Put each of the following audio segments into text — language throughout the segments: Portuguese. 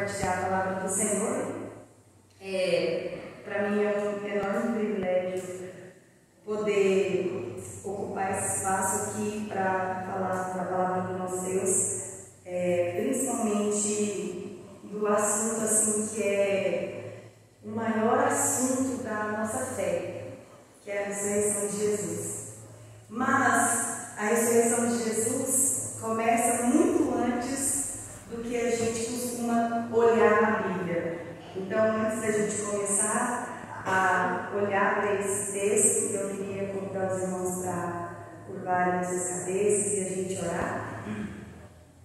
compartilhar a palavra do Senhor. Para mim é um enorme privilégio poder ocupar esse espaço aqui para falar da palavra do nosso Deus, principalmente do assunto assim que é o maior assunto da nossa fé, que é a ressurreição de Jesus. Mas a ressurreição de Jesus começa muito antes do que a gente costuma olhar na Bíblia. Então, antes da gente começar a olhar para esse texto, eu queria convidar os irmãos para curvarem as suas cabeças e a gente orar.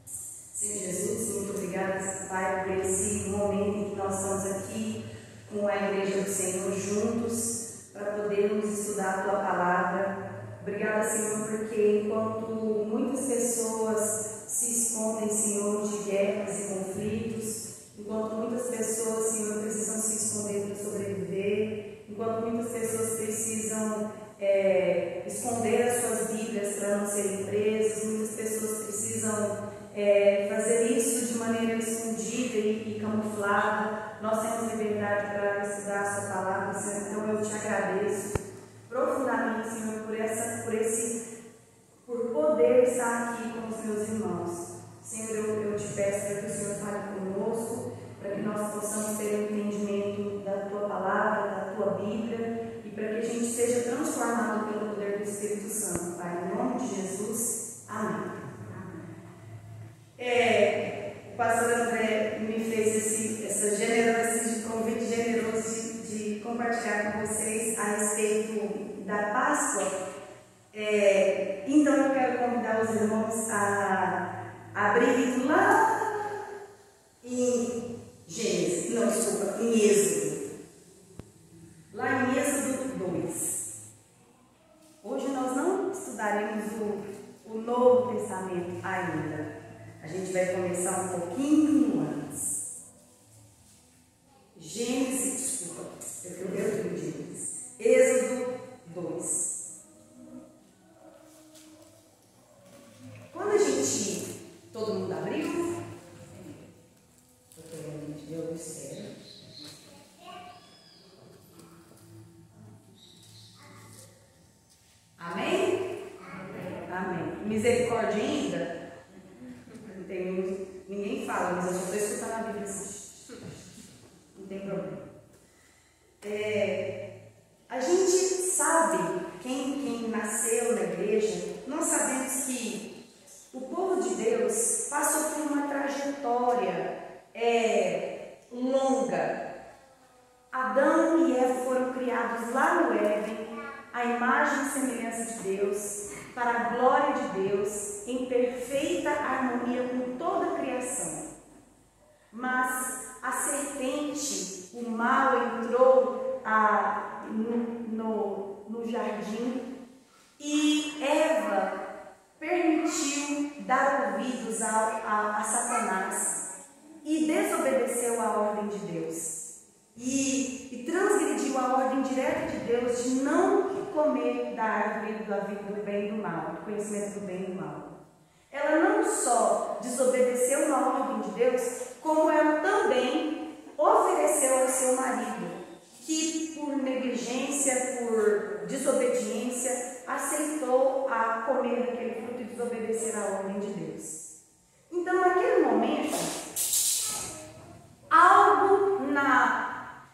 Senhor Jesus, muito obrigada, Pai, por esse momento em que nós estamos aqui com a Igreja do Senhor juntos para podermos estudar a Tua Palavra. Obrigada, Senhor, porque enquanto muitas pessoas se escondem, Senhor, de guerras e conflitos, enquanto muitas pessoas, Senhor, precisam se esconder para sobreviver, enquanto muitas pessoas precisam esconder as suas Bíblias para não serem presas, muitas pessoas precisam fazer isso de maneira escondida e camuflada. Nós temos liberdade para estudar a Sua Palavra, Senhor, então eu te agradeço profundamente, Senhor, por poder estar aqui com os meus irmãos. Senhor, eu te peço para que o Senhor fale conosco, para que nós possamos ter um entendimento da Tua Palavra, da Tua Bíblia, e para que a gente seja transformado pelo poder do Espírito Santo, Pai, em nome de Jesus. Amém. O pastor André me fez esse convite generoso de compartilhar com vocês a respeito da Páscoa. Então eu quero convidar os irmãos a abrirem lá em Gênesis, não, desculpa, em Êxodo. Lá em Êxodo 2. Hoje nós não estudaremos o Novo Testamento ainda. A gente vai começar um pouquinho antes. Gênesis, desculpa, eu quero Gênesis. Êxodo 2. Quando a gente, todo mundo abriu, eu pegando de Deus do céu. Amém? Amém. Misericórdia ainda? Ninguém fala, mas eu só estou escutando a Bíblia assim. Não tem problema. A gente sabe, quem nasceu na igreja, nós sabemos que o povo de Deus passou por uma trajetória longa. Adão e Eva foram criados lá no Éden, à imagem e semelhança de Deus, para a glória de Deus, em perfeita harmonia com toda a criação. Mas a serpente, o mal, entrou no jardim e Eva permitiu dar ouvidos a Satanás e desobedeceu a ordem de Deus e transgrediu a ordem direta de Deus de não comer da árvore da vida do bem e do mal, do conhecimento do bem e do mal. Ela não só desobedeceu a ordem de Deus, como ela também ofereceu ao seu marido, que por negligência, por desobediência, aceitou a comer daquele fruto e desobedecer a ordem de Deus. Então, naquele momento, algo na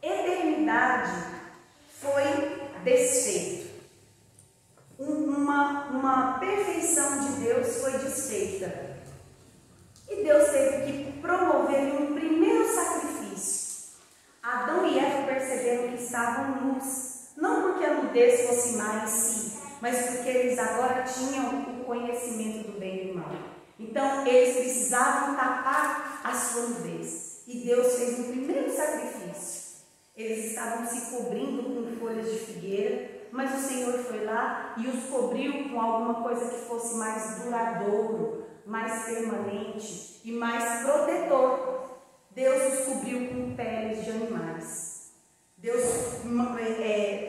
eternidade foi desfeito. Uma perfeição de Deus foi desfeita. E Deus teve que promover um primeiro sacrifício. Adão e Eva perceberam que estavam nus, não porque a nudez fosse má em si, mas porque eles agora tinham o conhecimento do bem e do mal. Então eles precisavam tapar a sua nudez. E Deus fez um primeiro sacrifício. Eles estavam se cobrindo com folhas de figueira, mas o Senhor foi lá e os cobriu com alguma coisa que fosse mais duradouro, mais permanente e mais protetor. Deus os cobriu com peles de animais. Deus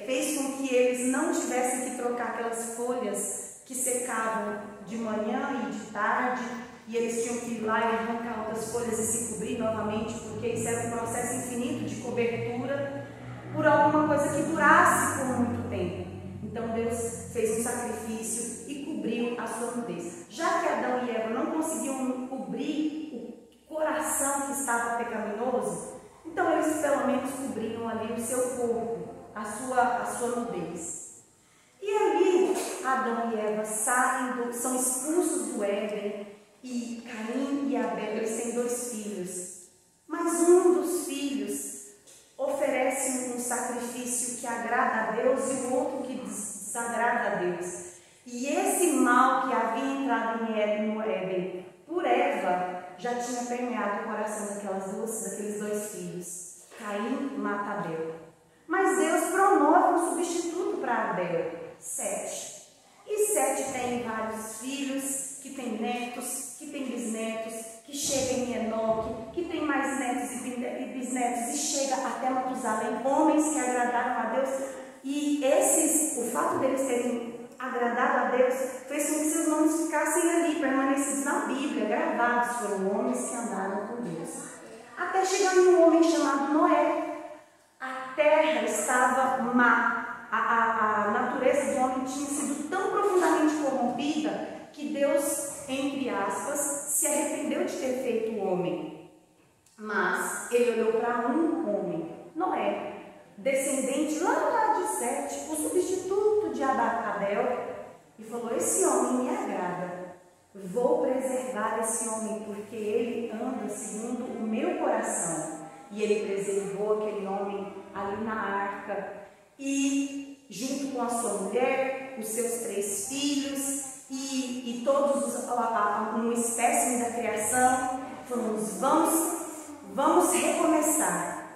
fez com que eles não tivessem que trocar aquelas folhas que secavam de manhã e de tarde e eles tinham que ir lá e arrancar outras folhas e se cobrir novamente, porque isso era um processo infinito de cobertura por alguma coisa que durasse por muito tempo. Então Deus fez um sacrifício e cobriu a sua nudez. Já que Adão e Eva não conseguiam cobrir o coração que estava pecaminoso, então eles pelo menos cobriam ali o seu corpo, a sua nudez. E ali Adão e Eva são expulsos do Éden, e Caim e Abel, eles têm 2 filhos. Mas um dos filhos oferece um sacrifício que agrada a Deus e o outro que desagrada a Deus. E esse mal que havia entrado no Éden por Eva já tinha permeado o coração daqueles 2 filhos. Caim mata Abel. Mas Deus promove um substituto para Abel, Sete. E Sete tem vários filhos, que tem netos, que tem bisnetos, que chega em Enoque, que tem mais netos e bisnetos, e chega até Matusalém, homens que agradaram a Deus. E o fato deles terem agradado a Deus fez com que seus nomes ficassem ali, permanecidos na Bíblia, gravados. Foram homens que andaram com Deus. Até chegar um homem chamado Noé. A terra estava má. A natureza do homem tinha sido tão profundamente corrompida que Deus, entre aspas, se arrependeu de ter feito o homem. Mas ele olhou para um homem, Noé, descendente lá de Sete, o substituto de Abel, e falou: esse homem me agrada, vou preservar esse homem porque ele anda segundo o meu coração. E ele preservou aquele homem ali na arca, e junto com a sua mulher, os seus 3 filhos, e todos um espécime da criação. Falamos: vamos recomeçar.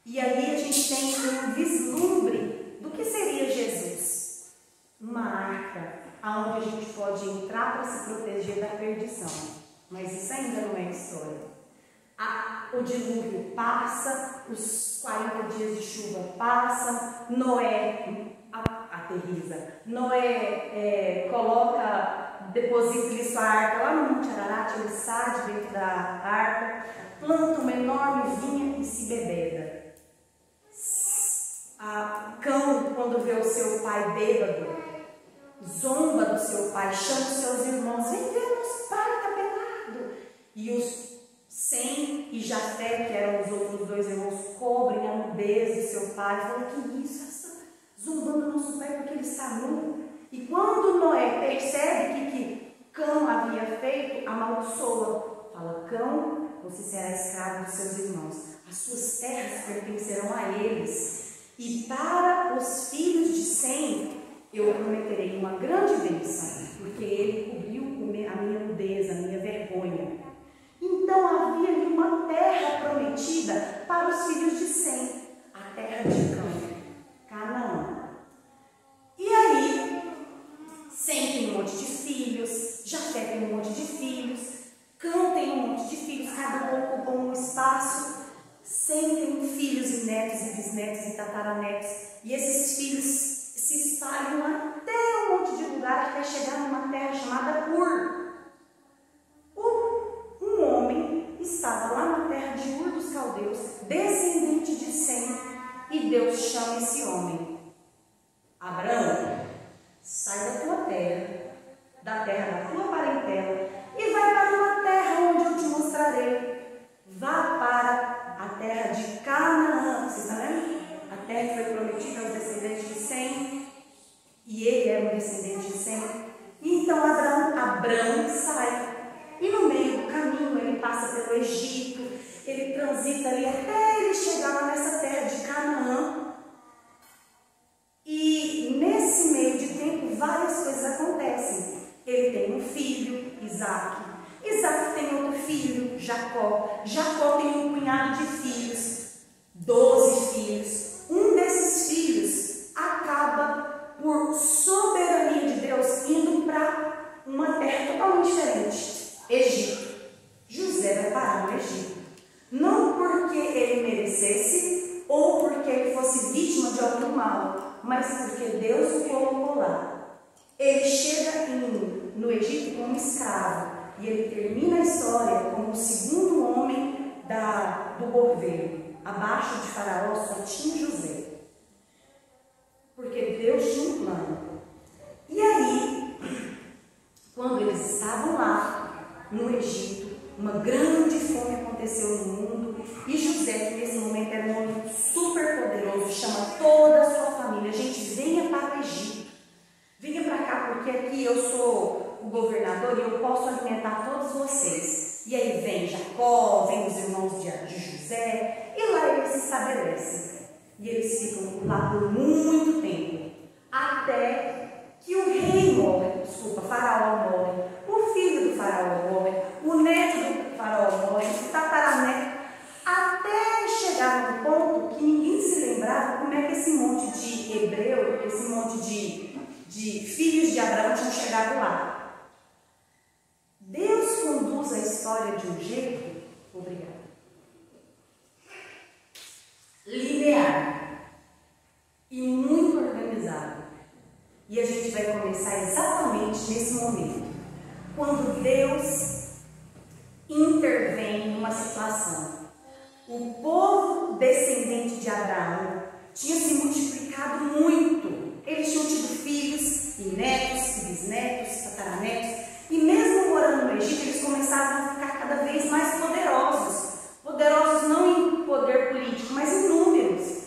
E ali a gente tem um vislumbre do que seria Jesus. Uma arca onde a gente pode entrar para se proteger da perdição. Mas isso ainda não é história. O dilúvio passa, os 40 dias de chuva passam, Noé aterriza. Noé deposita sua arca lá no Monte Ararat, ele sai de dentro da arca, planta uma enorme vinha e se bebeda. Cão, quando vê o seu pai bêbado, zomba do seu pai, chama os seus irmãos: vem ver, nosso pai está pelado. E os Sem e Jafé, que eram os outros 2 irmãos, cobrem a nudez do seu pai. Falam: que isso? Está zombando do nosso pai porque ele está nu. E quando Noé percebe que Cão havia feito, amaldiçoa. Fala: Cão, você será escravo dos seus irmãos. As suas terras pertencerão a eles. E para os filhos de Sem, eu prometerei uma grande bênção, porque ele cobriu a minha nudez, a minha vergonha. Então havia ali uma terra prometida para os filhos de Sem, a terra de Canaã. E aí, Sem tem um monte de filhos, Jafé tem um monte de filhos, Cão tem um monte de filhos, cada um ocupou um espaço. Sem tem filhos e netos e bisnetos e tataranetos, e esses filhos se espalham até um monte de lugar, até chegar numa terra chamada Ur. Um homem estava lá na terra de Ur dos Caldeus, descendente de Sem, e Deus chama esse homem: Abraão, sai da tua terra, da terra da tua parentela, e vai para uma terra onde eu te mostrarei. Vá para a terra de Canaã. Você está vendo? A terra que foi prometida aos descendentes de Sem, e ele era um descendente de Sem. Então Abraão sai, e no meio do caminho ele passa pelo Egito, ele transita ali até ele chegar lá nessa terra de Canaã. E nesse meio de tempo várias coisas acontecem. Ele tem um filho, Isaac tem outro filho, Jacó tem um punhado de filhos, 12 filhos. Um desses filhos acaba, por soberania de Deus, indo para uma terra totalmente diferente, Egito. José vai parar no Egito, não porque ele merecesse ou porque ele fosse vítima de algum mal, mas porque Deus o colocou lá. Ele chega no Egito como escravo, e ele termina a história como o segundo homem do governo. Abaixo de Faraó só tinha José, porque Deus tinha um plano. E aí, quando eles estavam lá no Egito, uma grande fome aconteceu no mundo, e José, que nesse momento era um homem super poderoso, chama toda a sua família: gente, venha para o Egito, venha para cá, porque aqui eu sou o governador e eu posso alimentar todos vocês. E aí vem Jacó, vem os irmãos de José, e lá eles se estabelecem. E eles ficam lá por muito tempo, até que o rei morre, Faraó morre, o filho do Faraó morre, o neto do Faraó morre, o tataraneto, até chegar num ponto que ninguém se lembrava como é que esse monte de hebreu, esse monte de filhos de Abraão tinham chegado lá. Deus conduz a história de um jeito, linear e muito organizado. E a gente vai começar exatamente nesse momento, quando Deus intervém numa situação. O povo descendente de Abraão tinha se multiplicado muito. Eles tinham tido filhos e netos, e bisnetos, tataranetos. E mesmo morando no Egito, eles começaram a ficar cada vez mais poderosos. Poderosos não em poder político, mas em números.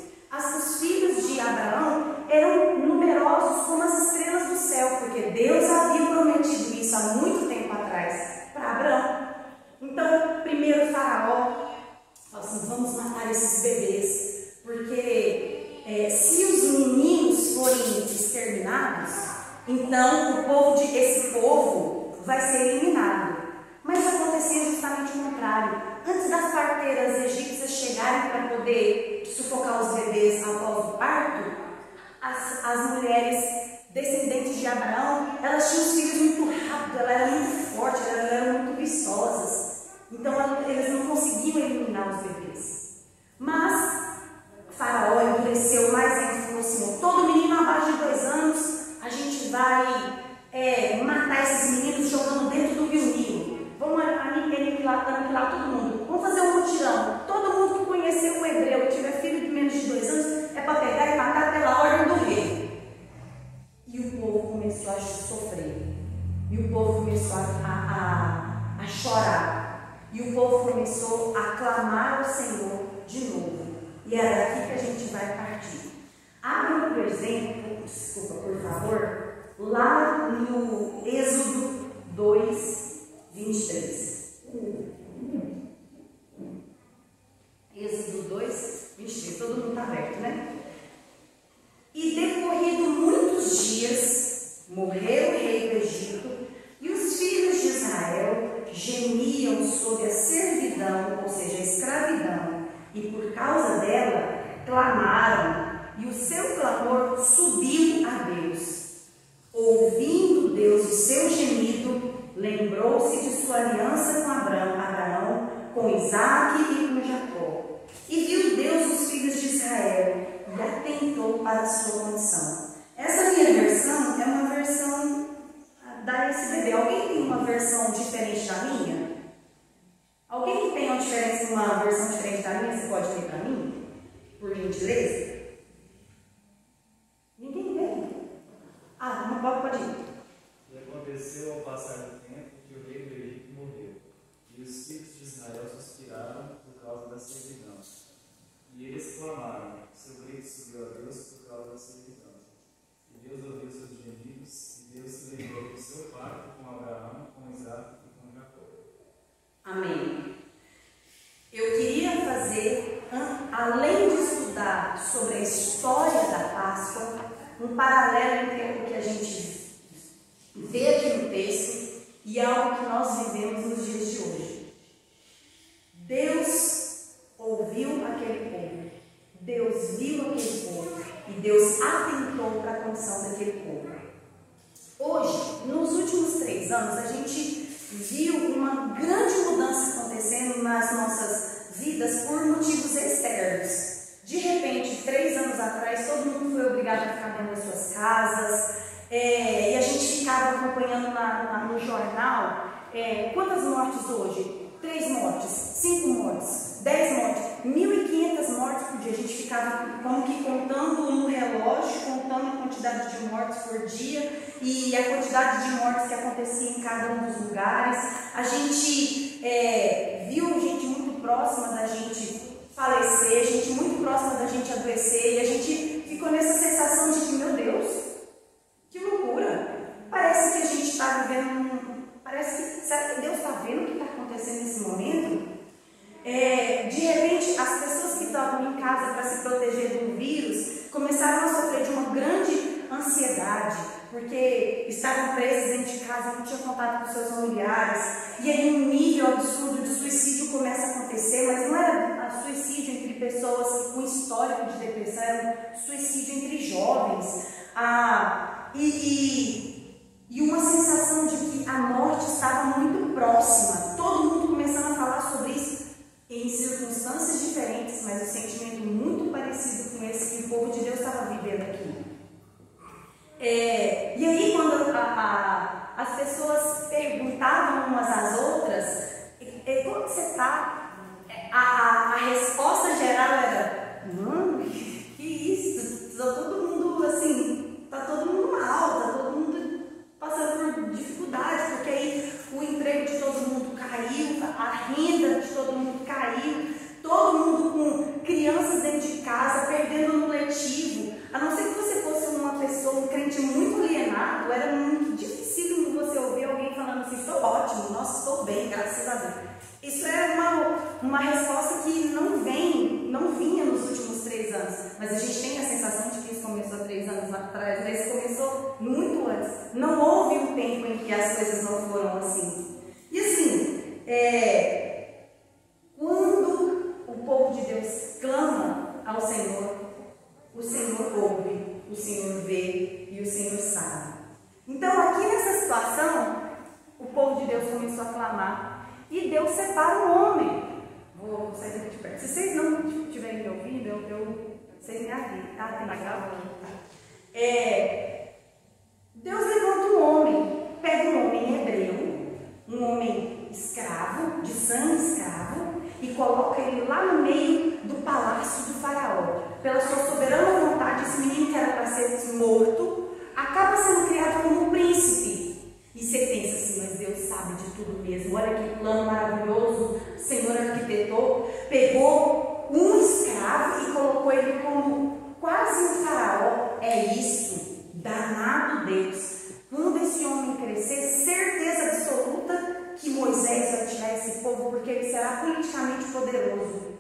Os filhos de Abraão eram numerosos como as estrelas do céu, porque Deus havia prometido isso há muito tempo atrás para Abraão. Então, primeiro Faraó falou assim: vamos matar esses bebês, porque se os meninos forem exterminados, então esse povo vai ser eliminado. Mas acontecia justamente o contrário. Antes das parteiras egípcias chegarem para poder sufocar os bebês após o parto, as mulheres descendentes de Abraão, elas tinham os filhos muito rápido, elas eram muito fortes, elas eram muito vistosas. Então eles não conseguiam eliminar os bebês. Mas Faraó endureceu mais ainda, falou assim: todo menino abaixo de 2 anos, a gente vai matar esses meninos jogando dentro do rio Nilo. Vamos aniquilar todo mundo. Vamos fazer um mutirão. Todo mundo que conheceu um hebreu, que tiver filho de menos de 2 anos, é para pegar e matar pela ordem do rei. E o povo começou a sofrer. E o povo começou a chorar. E o povo começou a clamar ao Senhor de novo. E é daqui que a gente vai partir. Abra um exemplo, por favor, lá no Êxodo 2, 23. Êxodo 2, 23. Todo mundo está aberto, né? E decorrido muitos dias, morreu o rei do Egito, e os filhos de Israel gemiam sob a servidão, ou seja, a escravidão, e por causa dela clamaram, e o seu clamor subiu a Deus. Ouvindo Deus o seu gemido, lembrou-se de sua aliança com Abraão, com Isaque e com Jacó. E viu Deus os filhos de Israel e atentou para a sua condição. Essa minha versão é uma versão da SBB. Alguém tem uma versão diferente da minha? Alguém que tem uma versão diferente da minha, você pode ter para mim? Por gentileza? Ninguém tem? Pode ir. E aconteceu ao passar do tempo que o rei do Egito morreu, e os filhos de Israel suspiraram por causa da servidão. E eles clamaram, seu grito subiu a Deus por causa da servidão. E Deus ouviu seus gemidos, e Deus se lembrou do seu pacto com Abraão, com Isaque e com Jacó. Amém. Eu queria fazer, além de estudar sobre a história da Páscoa, um paralelo entre o que a gente vê aqui no texto e algo que nós vivemos nos dias de hoje. Deus ouviu aquele povo, Deus viu aquele povo e Deus atentou para a condição daquele povo. Hoje, nos últimos 3 anos, a gente viu uma grande mudança acontecendo nas nossas vidas por motivos externos. De repente, 3 anos atrás, todo mundo foi obrigado a ficar dentro das suas casas, e a gente ficava acompanhando no jornal quantas mortes hoje? 3 mortes, 5 mortes, 10 mortes, 1.500 mortes por dia. A gente ficava como que contando no relógio, contando a quantidade de mortes por dia e a quantidade de mortes que acontecia em cada um dos lugares. A gente viu gente muito próxima da gente falecer, gente muito próxima da gente adoecer, e a gente ficou nessa sensação de que, meu Deus, que loucura! Parece que a gente está vivendo será que Deus está vendo o que está acontecendo nesse momento? De repente, as pessoas que estavam em casa para se proteger do vírus começaram a sofrer de uma grande ansiedade, porque estavam presos dentro de casa, não tinham contato com seus familiares, e aí um nível absurdo de suicídio começa a acontecer, mas não era suicídio entre pessoas com histórico de depressão, era suicídio entre jovens, e uma sensação de que a morte estava muito próxima, todo mundo começando a falar sobre isso em circunstâncias diferentes, mas um sentimento muito parecido com esse que o povo de Deus estava vivendo aqui. E aí, quando as pessoas perguntavam umas às outras, como que você está? A resposta geral era, que isso? Está todo mundo assim, está todo mundo mal, está todo mundo passando por dificuldade, porque aí o emprego de todo mundo caiu, a renda de todo mundo caiu, todo mundo com crianças dentro de casa, perdendo no letivo. A não ser que você fosse uma pessoa, um crente muito alienado, era muito difícil você ouvir alguém falando assim, estou ótimo, nossa, estou bem, graças a Deus. Isso é uma resposta que não vinha nos últimos 3 anos, mas a gente tem a sensação de que isso começou 3 anos atrás, mas isso começou muito antes. Não houve um tempo em que as coisas não foram assim. E assim, quando o povo de Deus clama ao Senhor, o Senhor ouve, o Senhor vê e o Senhor sabe. Então aqui nessa situação, o povo de Deus começou a clamar e Deus separa o homem. Vou sair daqui de perto. Se vocês não estiverem me ouvindo, vocês me avisem. Tem mais gravando. Deus levanta um homem, pega um homem hebreu, um homem escravo, de sangue escravo, e coloca ele lá no meio do palácio do faraó. Pela sua soberana vontade, esse menino que era para ser morto, acaba sendo criado como um príncipe. E você pensa assim, mas Deus sabe de tudo mesmo. Olha que plano maravilhoso, o Senhor arquitetou, pegou um escravo e colocou ele como quase um faraó. É isso, danado Deus. Quando esse homem crescer, certeza absoluta que Moisés vai tirar esse povo, porque ele será politicamente poderoso.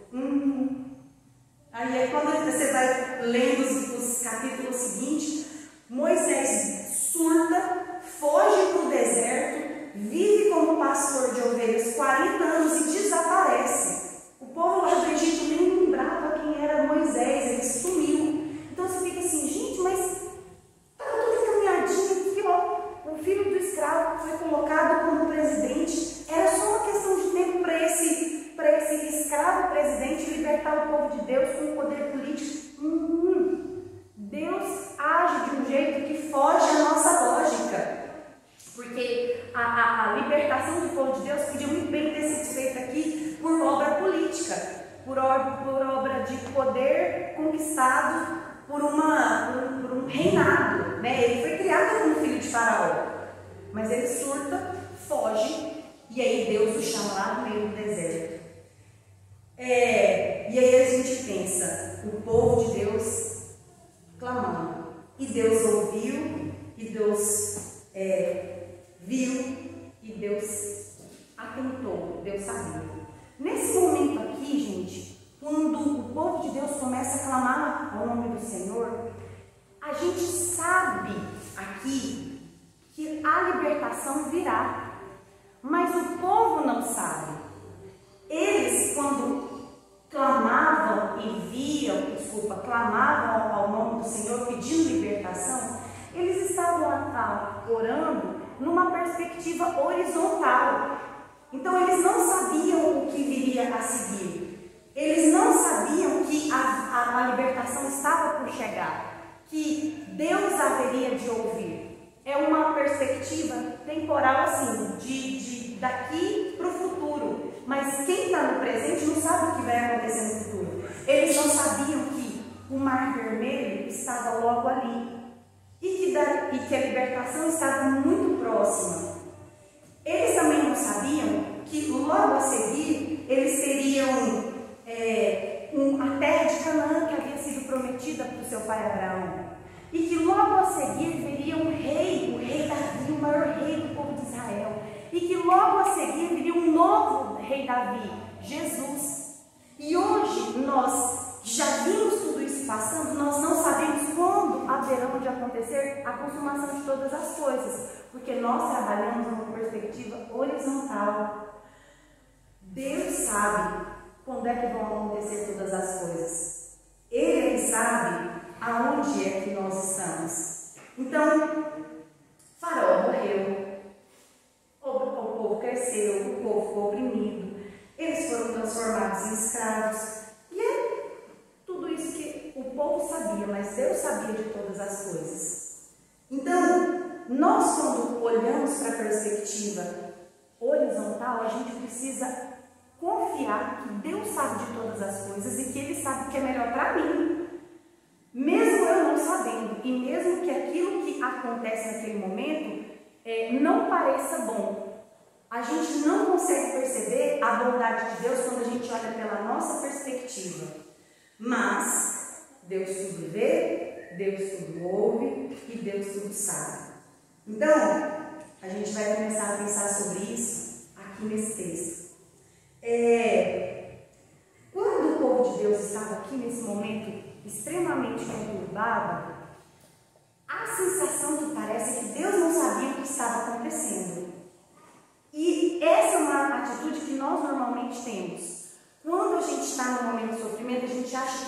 Aí quando você vai lendo os capítulos seguintes, Moisés surta, foge para o deserto, vive como pastor de ovelhas 40 anos e desaparece. O povo lá do Egito nem lembrava quem era Moisés, ele sumiu. Então você fica assim, gente, mas estava tudo encaminhadinho, o filho do escravo foi colocado como presidente, era só uma questão de tempo para esse escravo presidente libertar o povo de Deus com o poder político. Deus age de um jeito que foge à nossa lógica, porque a libertação do povo de Deus podia muito bem ter sido feita aqui por obra política, por obra de poder conquistado por um reinado, né? Ele foi criado como filho de faraó, mas ele surta, foge, e aí Deus o chama lá no meio do deserto. E aí a gente pensa, o povo de Deus clamando, e Deus ouviu, e Deus viu, e Deus atentou, Deus sabia. Nesse momento aqui, gente, quando o povo de Deus começa a clamar ao nome do Senhor, a gente sabe aqui que a libertação virá, mas o povo não sabe. Eles, quando clamavam ao nome do Senhor pedindo libertação, eles estavam orando numa perspectiva horizontal. Então eles não sabiam o que viria a seguir. Eles não sabiam que a libertação estava por chegar, que Deus haveria de ouvir. É uma perspectiva temporal assim, de daqui para o futuro. Mas quem está no presente não sabe o que vai acontecer no futuro. Eles não sabiam que o Mar Vermelho estava logo ali e que a libertação estava muito próxima. Eles também não sabiam que logo a seguir eles teriam a terra de Canaã que havia sido prometida para o seu pai Abraão. E que logo a seguir viria um rei, o rei Davi, o maior rei do povo de Israel. E que logo a seguir viria um novo rei Davi, Jesus. E hoje nós já vimos tudo isso passando, nós não sabemos quando haverão de acontecer a consumação de todas as coisas, porque nós trabalhamos numa perspectiva horizontal. Deus sabe quando é que vão acontecer todas as coisas. Ele é que sabe aonde é que nós estamos. Então, Faraó morreu, o povo cresceu, o povo ficou oprimido, eles foram transformados em escravos. E é tudo isso que o povo sabia, mas Deus sabia de todas as coisas. Então, nós quando olhamos para a perspectiva horizontal, a gente precisa confiar que Deus sabe de todas as coisas e que Ele sabe o que é melhor para mim. Mesmo eu não sabendo, e mesmo que aquilo que acontece naquele momento não pareça bom, a gente não consegue perceber a bondade de Deus quando a gente olha pela nossa perspectiva. Mas Deus tudo vê, Deus tudo ouve e Deus tudo sabe. Então, a gente vai começar a pensar sobre isso aqui nesse texto. Quando o povo de Deus estava aqui nesse momento extremamente conturbado, a sensação que parece é que Deus não sabia o que estava acontecendo. E essa é uma atitude que nós normalmente temos. Quando a gente está no momento de sofrimento, a gente acha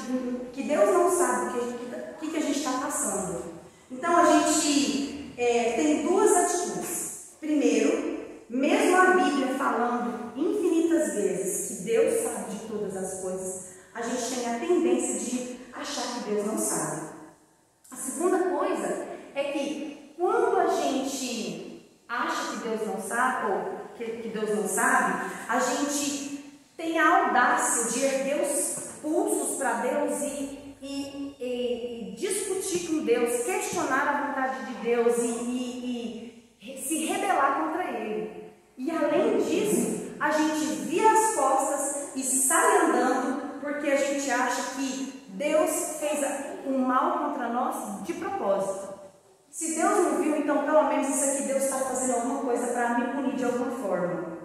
que Deus não sabe o que a gente está passando. Então a gente tem duas atitudes. Primeiro, mesmo a Bíblia falando infinitas vezes que Deus sabe de todas as coisas, a gente tem a tendência de achar que Deus não sabe. A segunda coisa é que quando a gente acha que Deus não sabe, ou que Deus não sabe, a gente tem a audácia de erguer os pulsos para Deus e discutir com Deus, questionar a vontade de Deus e se rebelar contra Ele. E além disso, a gente vira as costas e sai andando porque a gente acha que Deus fez um mal contra nós de propósito. Se Deus não viu, então pelo menos isso aqui Deus está fazendo alguma coisa para me punir de alguma forma.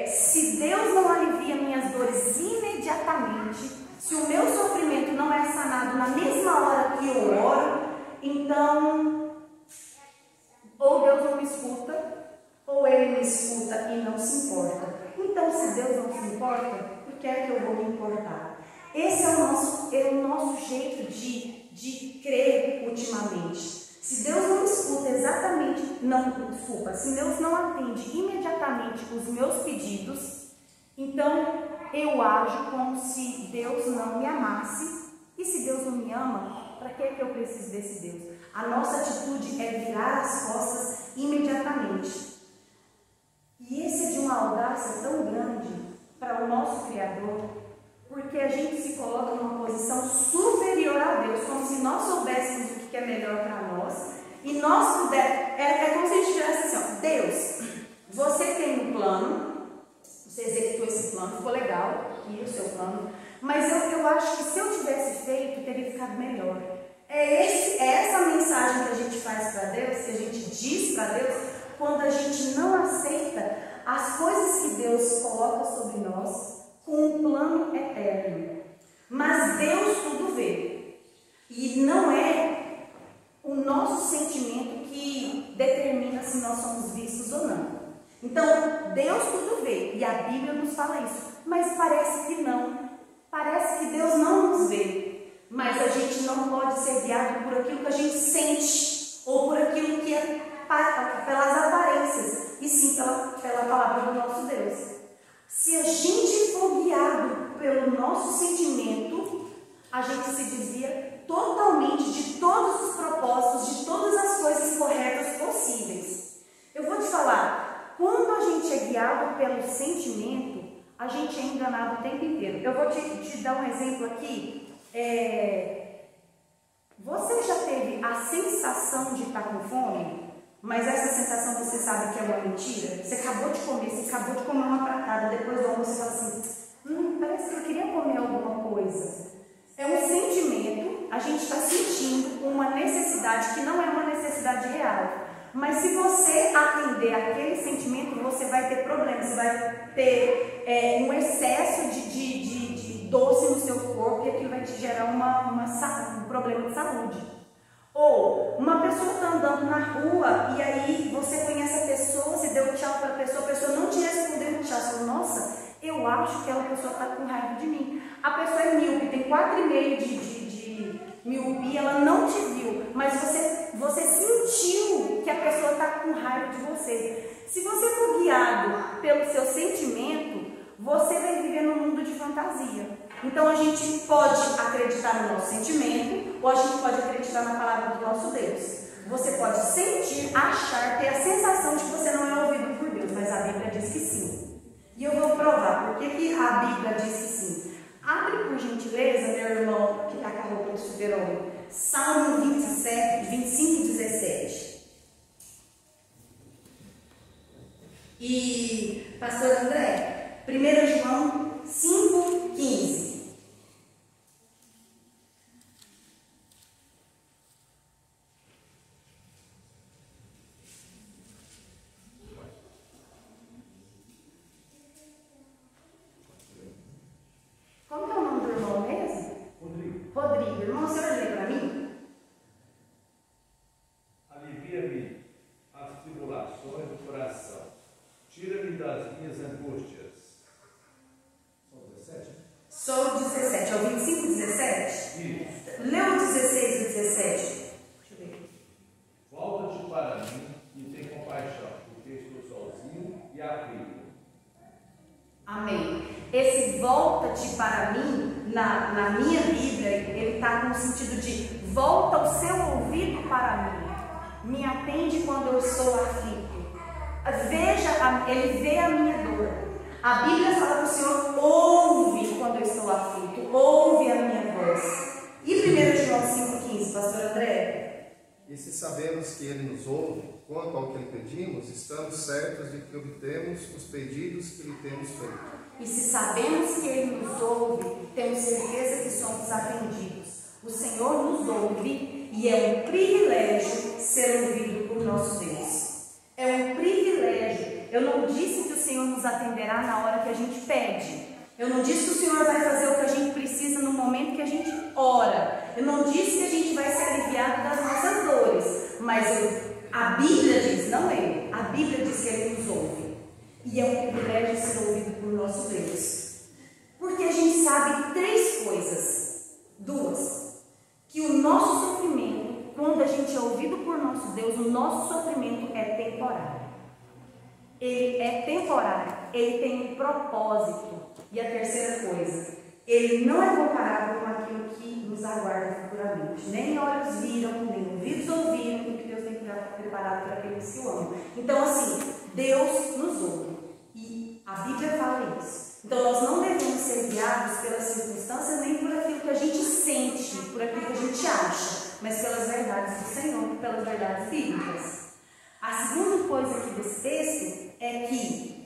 Se Deus não alivia minhas dores imediatamente, se o meu sofrimento não é sanado na mesma hora que eu oro, então ou Deus não me escuta, ou Ele me escuta e não se importa. Então, se Deus não se importa, por que é que eu vou me importar? Esse é o nosso jeito de crer ultimamente. Se Deus não escuta se Deus não atende imediatamente os meus pedidos, então eu ajo como se Deus não me amasse. E se Deus não me ama, para que eu preciso desse Deus? A nossa atitude é virar as costas imediatamente. E esse é de uma audácia tão grande para o nosso Criador, porque a gente se coloca numa posição superior a Deus, como se nós soubéssemos o que é melhor para nós, e nós pudermos, como se a gente tivesse assim, ó, Deus, você tem um plano, você executou esse plano, ficou legal, aqui o seu plano, mas eu acho que se eu tivesse feito, teria ficado melhor. É essa mensagem que a gente faz para Deus, que a gente diz para Deus, quando a gente não aceita as coisas que Deus coloca sobre nós com um plano eterno. Mas Deus tudo vê. E não é o nosso sentimento que determina se nós somos vistos ou não. Então, Deus tudo vê. E a Bíblia nos fala isso. Mas parece que não. Parece que Deus não nos vê. Mas a gente não pode ser guiado por aquilo que a gente sente. Ou por aquilo que é pelas aparências. E sim pela palavra do nosso Deus. Se a gente for guiado pelo nosso sentimento, a gente se desvia totalmente de todos os propósitos, de todas as coisas corretas possíveis. Eu vou te falar, quando a gente é guiado pelo sentimento, a gente é enganado o tempo inteiro. Eu vou te dar um exemplo aqui. Você já teve a sensação de estar com fome, mas essa sensação você sabe que é uma mentira? Você acabou de comer uma pratada, depois do almoço você fala assim, parece que eu queria comer alguma coisa. É um sentimento, a gente está sentindo uma necessidade que não é uma necessidade real. Mas se você atender aquele sentimento, você vai ter problemas, você vai ter um excesso de doce no seu corpo e aquilo vai te gerar um problema de saúde. Ou uma pessoa está andando na rua e aí você conhece a pessoa, você deu tchau para a pessoa não te respondeu o tchau, você falou, nossa, eu acho que aquela pessoa está com raiva de mim. A pessoa é míope, tem 4,5 de miopia, ela não te viu, mas você sentiu que a pessoa está com raiva de você. Se você for guiado pelo seu sentimento, você vai viver num mundo de fantasia. Então a gente pode acreditar no nosso sentimento ou a gente pode acreditar na palavra do nosso Deus. Você pode sentir, achar, ter a sensação de que você não é ouvido por Deus, mas a Bíblia diz que sim. E eu vou provar por que a Bíblia diz que sim. Abre por gentileza, meu irmão, que está com a roupa do super-homem, Salmo 27, 25 e 17. E, pastor André, 1 João 5, 15. Como que é o nome do irmão mesmo? Rodrigo. Irmão, você vai ler para mim? Alivia-me as tribulações do coração. Tira-me das minhas angústias. São 17? Sou 17. É o 25 e 17? Isso. Lê o 16 e 17. Deixa eu ver. Volta-te para mim e tem compaixão, porque estou sozinho e aflito. Amém. Esse volta-te para mim, na minha Bíblia, ele está com o sentido de volta o seu ouvido para mim. Me atende quando eu estou aflito. Ele vê a minha dor. A Bíblia fala que o Senhor ouve quando eu estou aflito, ouve a minha voz. E 1 João 5,15, pastor André? E se sabemos que Ele nos ouve, quanto ao que lhe pedimos, estamos certos de que obtemos os pedidos que lhe temos feito. E se sabemos que Ele nos ouve, temos certeza que somos atendidos. O Senhor nos ouve e é um privilégio ser ouvido por nosso Deus. É um privilégio. Eu não disse que o Senhor nos atenderá na hora que a gente pede. Eu não disse que o Senhor vai fazer o que a gente precisa no momento que a gente ora. Eu não disse que a gente vai ser aliviado das nossas dores. Mas a Bíblia diz, não eu, a Bíblia diz que Ele nos ouve. E é um privilégio ser ouvido por nosso Deus. Porque a gente sabe 3 coisas. 2. Que o nosso sofrimento, quando a gente é ouvido por nosso Deus, o nosso sofrimento é temporário. Ele é temporário. Ele tem um propósito. E a terceira coisa, ele não é comparável com aquilo que nos aguarda futuramente. Nem olhos viram, nem ouvidos ouviram o que Deus tem preparado para aqueles que o amam. Então, assim, Deus nos ouve. E a Bíblia fala isso. Então, nós não devemos ser guiados pelas circunstâncias, nem por aquilo que a gente sente, por aquilo que a gente acha, mas pelas verdades do Senhor, pelas verdades bíblicas. A segunda coisa aqui desse texto é que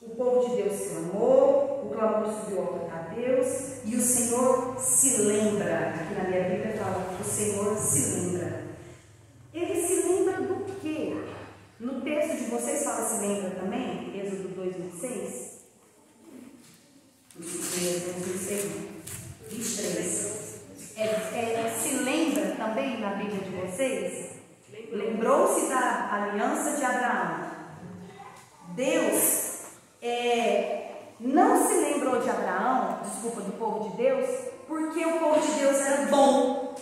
o povo de Deus clamou, o clamor subiu ao altar a Deus, e o Senhor se lembra. Aqui na minha Bíblia fala que o Senhor se lembra. Ele se lembra do quê? No texto de vocês fala se lembra também? Êxodo 2:26? 23. Se lembra também na Bíblia de vocês? Lembrou-se da aliança de Abraão. Deus não se lembrou de Abraão, do povo de Deus, porque o povo de Deus era bom.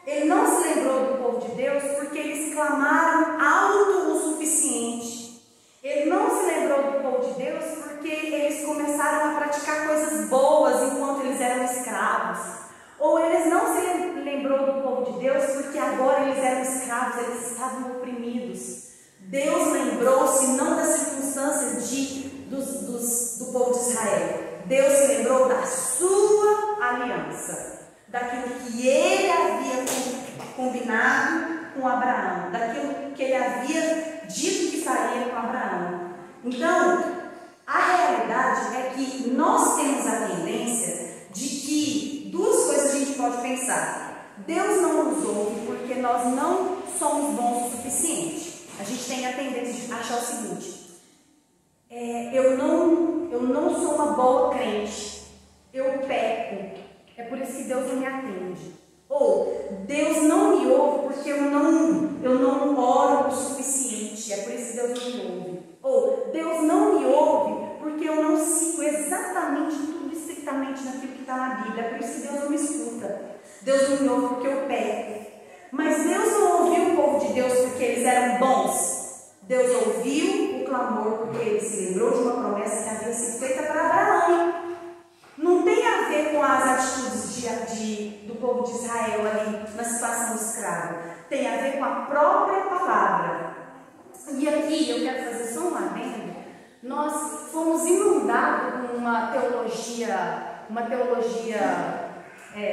Ele não se lembrou do povo de Deus porque eles clamaram alto o suficiente. Ele não se lembrou do povo de Deus porque eles começaram a praticar coisas boas enquanto eles eram escravos. Ou eles não se lembrou do povo de Deus porque agora eles eram escravos, eles estavam oprimidos. Deus lembrou-se não das circunstâncias do povo de Israel. Deus se lembrou da sua aliança, daquilo que ele havia combinado com Abraão, daquilo que ele havia dito que faria com Abraão. Então, a realidade é que nós temos a tendência de que duas coisas a gente pode pensar. Deus não nos ouve porque nós não somos bons o suficiente. A gente tem a tendência de achar o seguinte: eu não sou uma boa crente, eu peco, é por isso que Deus não me atende. Ou Deus não me ouve porque eu não oro o suficiente, é por isso que Deus não me ouve. Ou Deus não me ouve porque eu não sigo exatamente tudo estritamente naquilo que está na Bíblia, é por isso que Deus não me escuta. Deus não me ouve porque eu peco. Mas Deus não ouviu o povo de Deus porque eles eram bons. Deus ouviu o clamor porque ele se lembrou de uma promessa que havia sido feita para Abraão. Não tem a ver com as atitudes do povo de Israel ali na situação do escravo. Tem a ver com a própria palavra. E aqui eu quero fazer só um adendo. Nós fomos inundados com uma teologia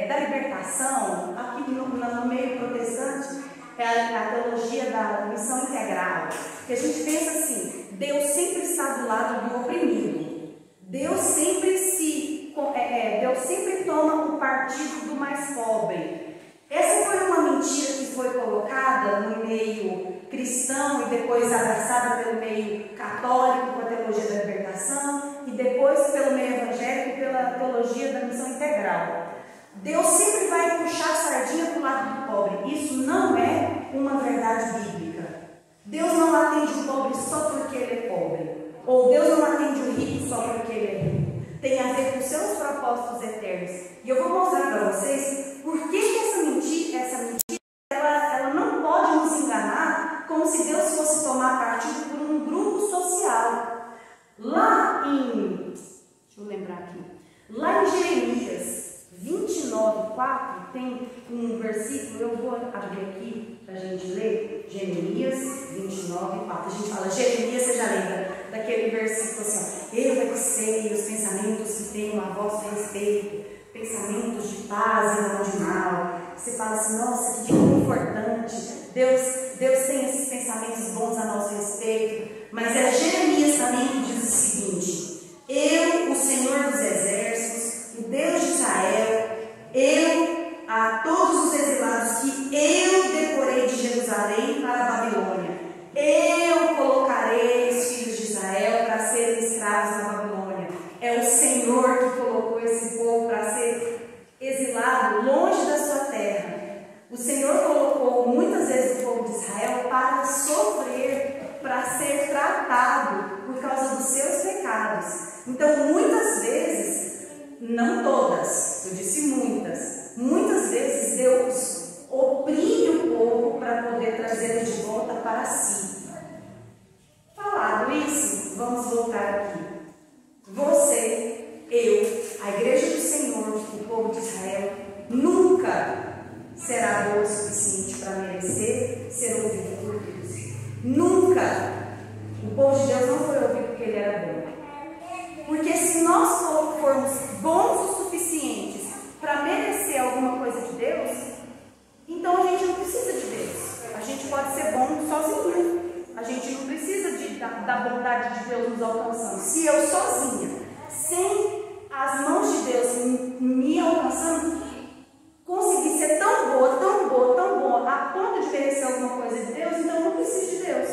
da libertação, aqui no meio protestante, é a teologia da missão integral, que a gente pensa assim: Deus sempre está do lado do oprimido, Deus sempre toma o partido do mais pobre. Essa foi uma mentira que foi colocada no meio cristão e depois abraçada pelo meio católico com a teologia da libertação e depois pelo meio evangélico pela teologia da missão integral. Deus sempre vai puxar a sardinha para o lado do pobre. Isso não é uma verdade bíblica. Deus não atende o pobre só porque ele é pobre. Ou Deus não atende o rico só porque ele é rico. Tem a ver com seus propósitos eternos. E eu vou mostrar para vocês por que essa mentira ela não pode nos enganar como se Deus fosse tomar partido por um grupo social. Lá em Jeremias 29:4 tem um versículo, eu vou abrir aqui para a gente ler, Jeremias 29:4. A gente fala Jeremias, você já lembra daquele versículo assim: eu é que sei os pensamentos que tenho a vosso respeito, pensamentos de paz e não de mal. Você fala assim: nossa, que confortante, Deus tem esses pensamentos bons a nosso respeito. Mas é Jeremias também que diz o seguinte: eu, o Senhor dos exércitos, o Deus de Israel, a todos os exilados que eu deporei de Jerusalém para a Babilônia, eu colocarei os filhos de Israel para serem escravos na Babilônia. É o Senhor que colocou esse povo para ser exilado longe da sua terra. O Senhor colocou muitas vezes o povo de Israel para sofrer, para ser tratado por causa dos seus pecados. Então, muitas vezes, não todas, eu disse muitas vezes Deus oprime o povo para poder trazê-lo de volta para si. Falado isso, vamos voltar aqui. Você, eu, a igreja do Senhor, o povo de Israel, nunca será bom o suficiente para merecer ser ouvido por Deus. Nunca. O povo de Deus não foi ouvido porque ele era bom. Porque se nós formos bons o suficientes para merecer alguma coisa de Deus, então a gente não precisa de Deus. A gente pode ser bom sozinho. A gente não precisa da bondade de Deus nos alcançando. Se eu sozinha, sem as mãos de Deus me alcançando, conseguir ser tão boa, a ponto de merecer alguma coisa de Deus, então eu não preciso de Deus.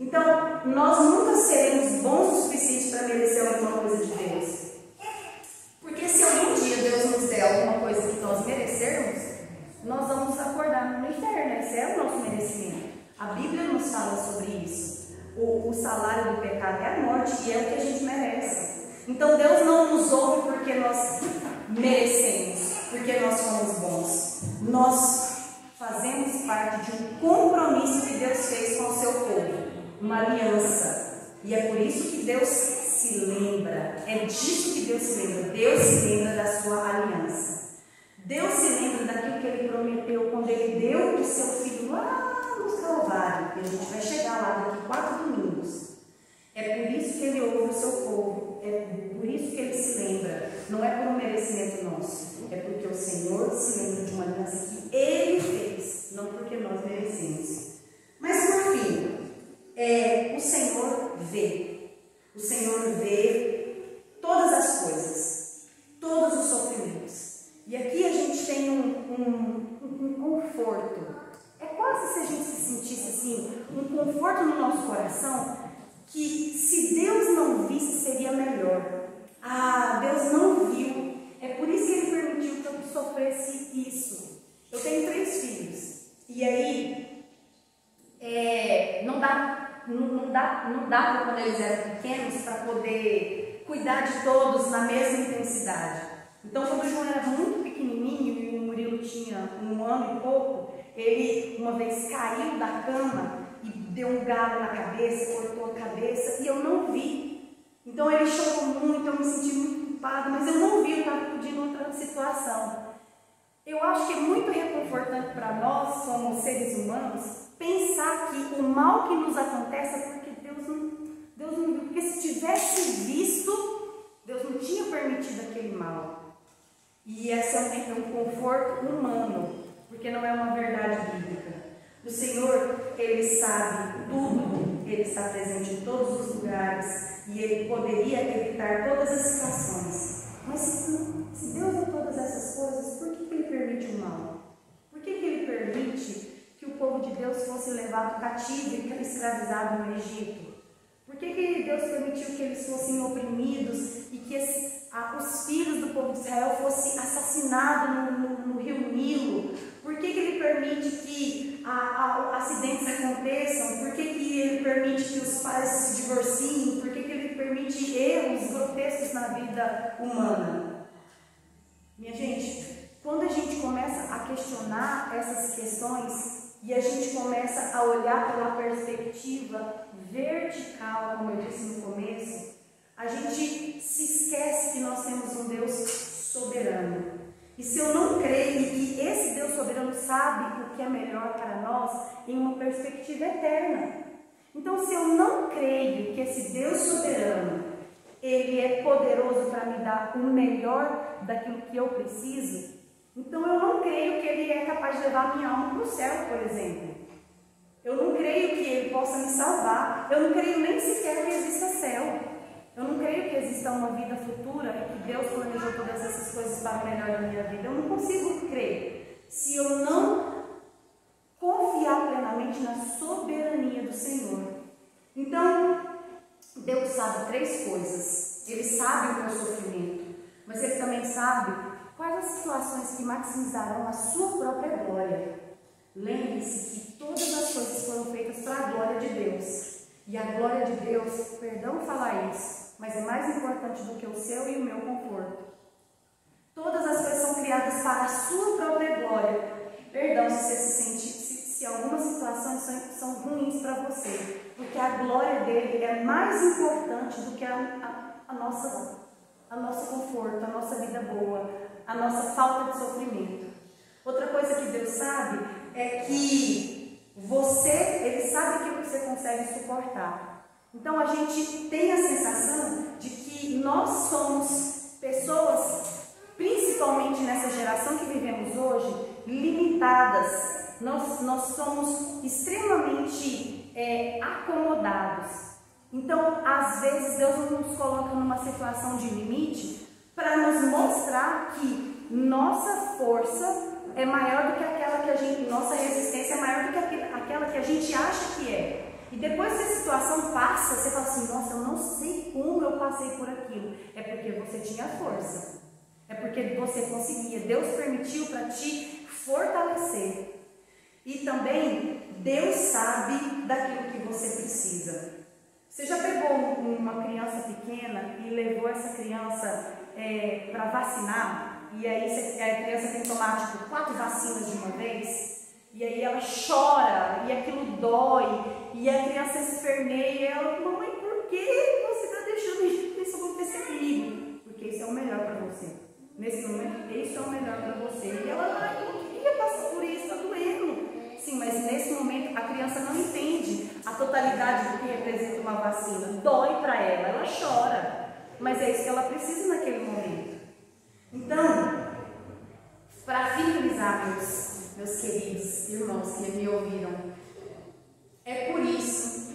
Então, nós nunca seremos bons o suficiente para merecer alguma coisa de Deus. Porque se algum dia Deus nos der alguma coisa que nós merecermos, nós vamos acordar no inferno. Esse é o nosso merecimento. A Bíblia nos fala sobre isso. O salário do pecado é a morte, e é o que a gente merece. Então Deus não nos ouve porque nós merecemos, porque nós somos bons. Nós fazemos parte de um compromisso que Deus fez com o seu povo, uma aliança. E é por isso que Deus se lembra, é disso que Deus se lembra. Deus se lembra da sua aliança. Deus se lembra daquilo que Ele prometeu quando Ele deu o seu Filho lá no Calvário, e a gente vai chegar lá daqui 4 domingos. É por isso que ele ouve o seu povo, é por isso que ele se lembra. Não é por um merecimento nosso, é porque o Senhor se lembra de uma aliança que ele fez, não porque nós merecemos. Mas por fim, o Senhor vê. O Senhor vê todas as coisas, todos os sofrimentos. E aqui a gente tem um conforto. É quase se a gente se sentisse assim, um conforto no nosso coração, que se Deus não visse seria melhor. Ah, Deus não viu. É por isso que Ele permitiu que eu sofresse isso. Eu tenho 3 filhos. E aí, não dava quando eles eram pequenos para poder cuidar de todos na mesma intensidade. Então, quando o João era muito pequenininho e o Murilo tinha 1 ano e pouco, ele uma vez caiu da cama e deu um galo na cabeça, cortou a cabeça, e eu não vi. Então ele chorou muito, eu me senti muito culpada, mas eu não vi, eu estava pedindo outra situação. Eu acho que é muito reconfortante para nós, como seres humanos, pensar que o mal que nos acontece é porque Deus não viu. Porque se tivesse visto, Deus não tinha permitido aquele mal. E esse é um conforto humano, porque não é uma verdade bíblica. O Senhor, Ele sabe tudo, Ele está presente em todos os lugares e Ele poderia evitar todas as situações. Mas se Deus é todas essas coisas, por que Ele permite o mal? Por que Ele permite que o povo de Deus fosse levado cativo e escravizado no Egito? Por que Deus permitiu que eles fossem oprimidos e que os filhos do povo de Israel fossem assassinados no rio Nilo? Por que Ele permite que acidentes aconteçam? Por que Ele permite que os pais se divorciem? Por que Ele permite erros grotescos na vida humana? Minha gente, quando a gente começa a questionar essas questões e a gente começa a olhar pela perspectiva vertical, como eu disse no começo, a gente se esquece que nós temos um Deus soberano. E se eu não creio que esse Deus soberano sabe o que é melhor para nós em uma perspectiva eterna. Então, se eu não creio que esse Deus soberano, Ele é poderoso para me dar o melhor daquilo que eu preciso, então eu não creio que Ele é capaz de levar minha alma para o céu, por exemplo. Eu não creio que Ele possa me salvar. Eu não creio nem sequer que exista céu. Eu não creio que exista uma vida futura e que Deus planejou todas essas coisas para o melhor da minha vida. Eu não consigo crer se eu não confiar plenamente na soberania do Senhor. Então, Deus sabe 3 coisas. Ele sabe o meu sofrimento, mas Ele também sabe quais as situações que maximizarão a sua própria glória. Lembre-se que todas as coisas foram feitas para a glória de Deus. E a glória de Deus, perdão falar isso, mas é mais importante do que o seu e o meu conforto. Todas as coisas são criadas para a sua própria glória. Perdão se você se sente, se algumas situações são ruins para você, porque a glória dele é mais importante do que a nosso conforto, a nossa vida boa, a nossa falta de sofrimento. Outra coisa que Deus sabe é que Ele sabe aquilo que você consegue suportar. Então a gente tem a sensação de que nós somos pessoas, principalmente nessa geração que vivemos hoje, limitadas. Nós somos extremamente acomodados. Então, às vezes, Deus nos coloca numa situação de limite para nos mostrar que nossa força é maior do que aquela que a gente, nossa resistência é maior do que aquela que a gente acha que é. E depois que a situação passa, você fala assim, nossa, eu não sei como eu passei por aquilo. É porque você tinha força. É porque você conseguia. Deus permitiu para te fortalecer. E também, Deus sabe daquilo que você precisa. Você já pegou uma criança pequena e levou essa criança para vacinar? E aí a criança tem que tomar tipo 4 vacinas de uma vez, e aí ela chora, e aquilo dói, e a criança esperneia, e ela, mamãe, por que você está deixando isso acontecer comigo? Porque isso é o melhor para você. Nesse momento, isso é o melhor para você. E ela, eu não queria passar por isso, está doendo. Sim, mas nesse momento a criança criança não entende a totalidade do que representa uma vacina. Dói para ela chora. Mas é isso que ela precisa naquele momento. Então, para finalizar, meus queridos irmãos que me ouviram, é por isso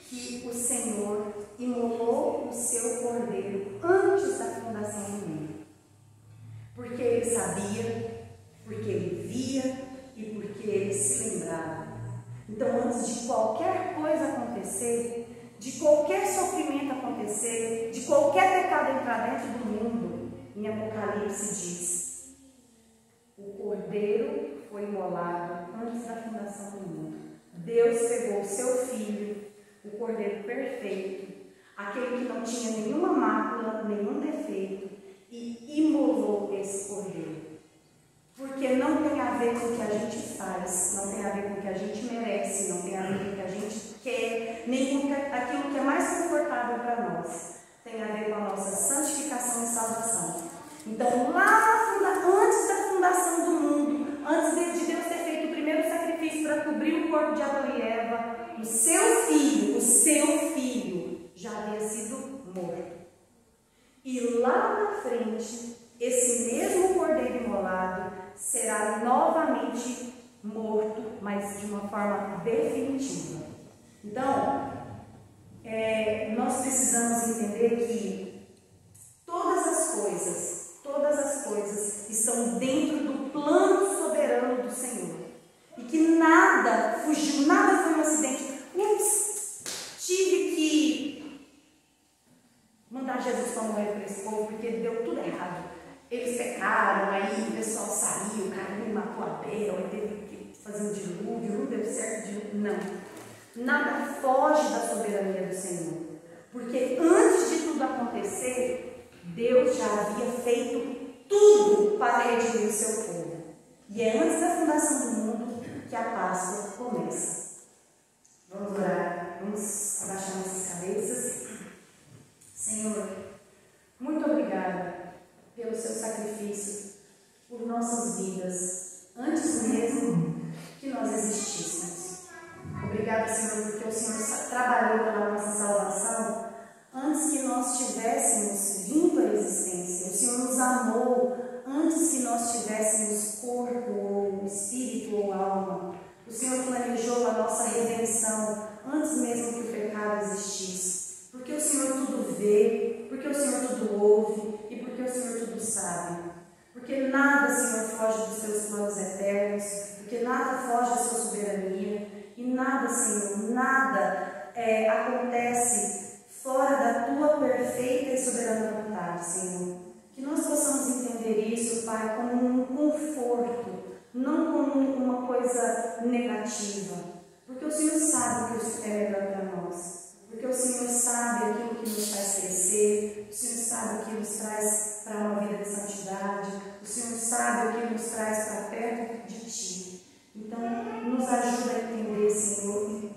que o Senhor imolou o seu cordeiro antes da fundação do mundo. Porque Ele sabia, porque Ele via e porque Ele se lembrava. Então, antes de qualquer coisa acontecer, de qualquer sofrimento acontecer, de qualquer pecado entrar dentro do mundo, em Apocalipse diz: o cordeiro foi imolado antes da fundação do mundo. Deus pegou o seu filho, o cordeiro perfeito, aquele que não tinha nenhuma mácula, nenhum defeito, e imolou esse cordeiro. Porque não tem a ver com o que a gente faz, não tem a ver com o que a gente merece, não tem a ver com o que a gente quer, nem com aquilo que é mais confortável para nós. Tem a ver com a nossa santificação e salvação. Então, antes da fundação do mundo, antes de Deus ter feito o primeiro sacrifício para cobrir o corpo de Adão e Eva, o seu filho já havia sido morto. E lá na frente, esse mesmo cordeiro imolado será novamente morto, mas de uma forma definitiva. Então, nós precisamos entender que todas as coisas estão dentro do plano soberano do Senhor. E que nada fugiu, nada foi um acidente. Tive que mandar Jesus para morrer para esse povo, porque deu tudo errado. Eles pecaram, aí o pessoal saiu, Caim matou Abel, aí teve que fazer um dilúvio, não deu certo. Não. Nada foge da soberania do Senhor. Porque antes de tudo acontecer, Deus já havia feito tudo para redimir o seu povo. E é antes da fundação do mundo que a Páscoa começa. Vamos orar, vamos abaixar nossas cabeças. Senhor, muito obrigada pelo seu sacrifício por nossas vidas, antes mesmo que nós existíssemos. Obrigada, Senhor, porque o Senhor trabalhou pela nossa salvação antes que nós tivéssemos vindo à existência. O Senhor nos amou antes que nós tivéssemos corpo, ou espírito, ou alma. O Senhor planejou a nossa redenção antes mesmo que o pecado existisse. Porque o Senhor tudo vê, porque o Senhor tudo ouve e porque o Senhor tudo sabe. Porque nada, Senhor, foge dos teus planos eternos, porque nada foge da sua soberania e nada, Senhor, nada acontece fora da tua perfeita e soberana vontade, Senhor. Que nós possamos entender isso, Pai, como um conforto, não como uma coisa negativa. Porque o Senhor sabe o que é melhor para nós. Porque o Senhor sabe aquilo que nos faz crescer, o Senhor sabe o que nos traz para uma vida de santidade, o Senhor sabe o que nos traz para perto de Ti. Então, nos ajuda a entender, Senhor,